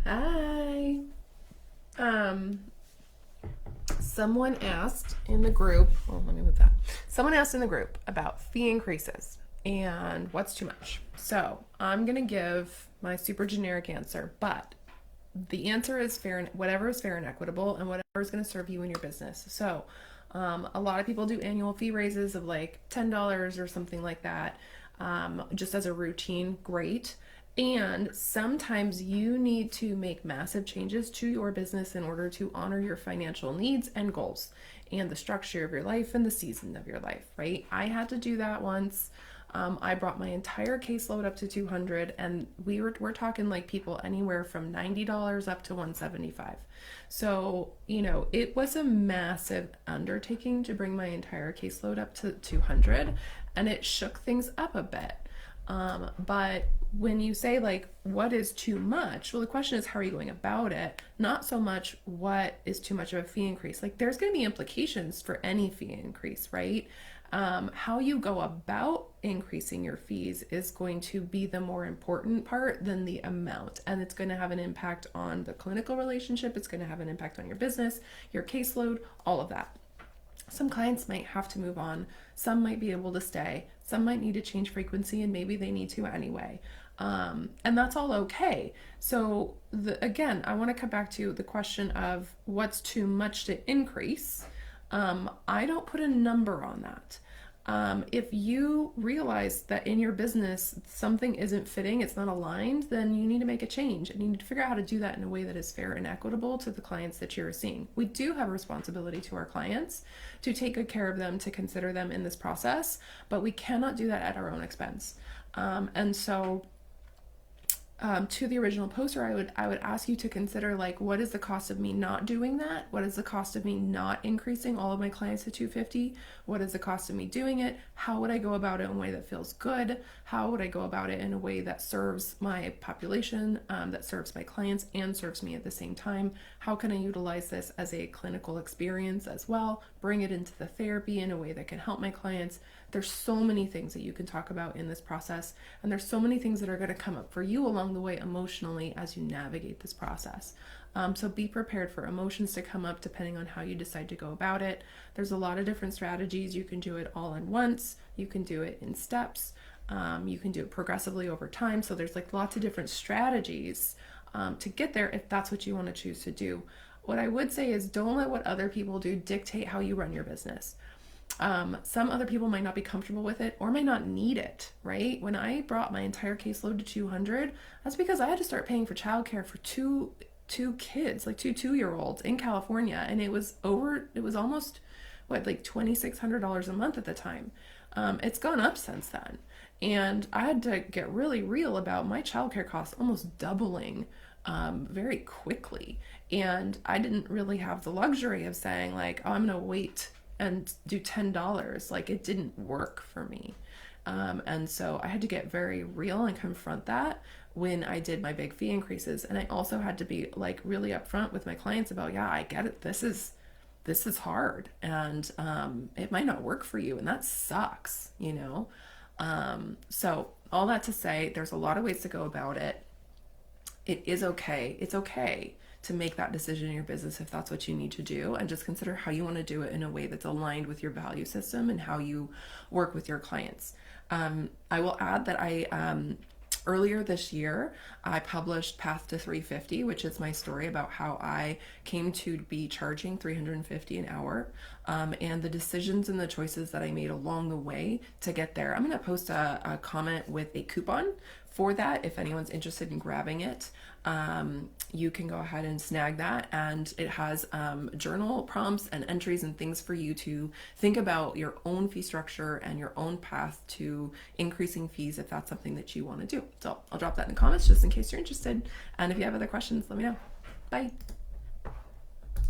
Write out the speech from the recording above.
Hi. Um, Someone asked in the group, well, let me move that. Someone asked in the group about fee increases and what's too much. So I'm going to give my super generic answer, but the answer is fair and whatever is fair and equitable and whatever is going to serve you in your business. So a lot of people do annual fee raises of like $10 or something like that, just as a routine. Great. And sometimes you need to make massive changes to your business in order to honor your financial needs and goals and the structure of your life and the season of your life, right? I had to do that once. I brought my entire caseload up to 200, and we're talking like people anywhere from $90 up to 175. So, it was a massive undertaking to bring my entire caseload up to 200, and it shook things up a bit. But when you say, like, what is too much? Well, the question is, how are you going about it? Not so much what is too much of a fee increase. Like, there's going to be implications for any fee increase, right? How you go about increasing your fees is going to be the more important part than the amount. And it's going to have an impact on the clinical relationship. It's going to have an impact on your business, your caseload, all of that. Some clients might have to move on. Some might be able to stay. Some might need to change frequency, and maybe they need to anyway. And that's all okay. So, again, I want to come back to the question of what's too much to increase. I don't put a number on that. If you realize that in your business something isn't fitting, it's not aligned, then you need to make a change, and you need to figure out how to do that in a way that is fair and equitable to the clients that you're seeing. We do have a responsibility to our clients to take good care of them, to consider them in this process, but we cannot do that at our own expense. And so to the original poster, I would ask you to consider, like, what is the cost of me not doing that? What is the cost of me not increasing all of my clients to 250? What is the cost of me doing it? How would I go about it in a way that feels good? How would I go about it in a way that serves my population, that serves my clients, and serves me at the same time? How can I utilize this as a clinical experience as well? Bring it into the therapy in a way that can help my clients. There's so many things that you can talk about in this process, and there's so many things that are going to come up for you along the way emotionally as you navigate this process. So be prepared for emotions to come up depending on how you decide to go about it. There's a lot of different strategies. You can do it all at once. You can do it in steps. You can do it progressively over time. So there's like lots of different strategies to get there if that's what you want to choose to do. What I would say is, don't let what other people do dictate how you run your business. Some other people might not be comfortable with it or might not need it, right? When I brought my entire caseload to 200, that's because I had to start paying for childcare for two kids, like two-year-olds in California, and it was almost like $2,600 a month at the time. It's gone up since then, and I had to get really real about my childcare costs almost doubling very quickly, and I didn't really have the luxury of saying, like, oh, I'm gonna wait and do $10. Like, it didn't work for me. And so I had to get very real and confront that when I did my big fee increases. And I also had to be like really upfront with my clients about, yeah, I get it. This is hard, and it might not work for you, and that sucks. So all that to say, there's a lot of ways to go about it. It is okay. It's okay to make that decision in your business if that's what you need to do, and just consider how you want to do it in a way that's aligned with your value system and how you work with your clients. I will add that earlier this year, I published Path to 350, which is my story about how I came to be charging $350 an hour, and the decisions and the choices that I made along the way to get there. I'm going to post a comment with a coupon for that. If anyone's interested in grabbing it, you can go ahead and snag that, and it has journal prompts and entries and things for you to think about your own fee structure and your own path to increasing fees if that's something that you want to do. So I'll drop that in the comments just in case you're interested, and if you have other questions, let me know. Bye.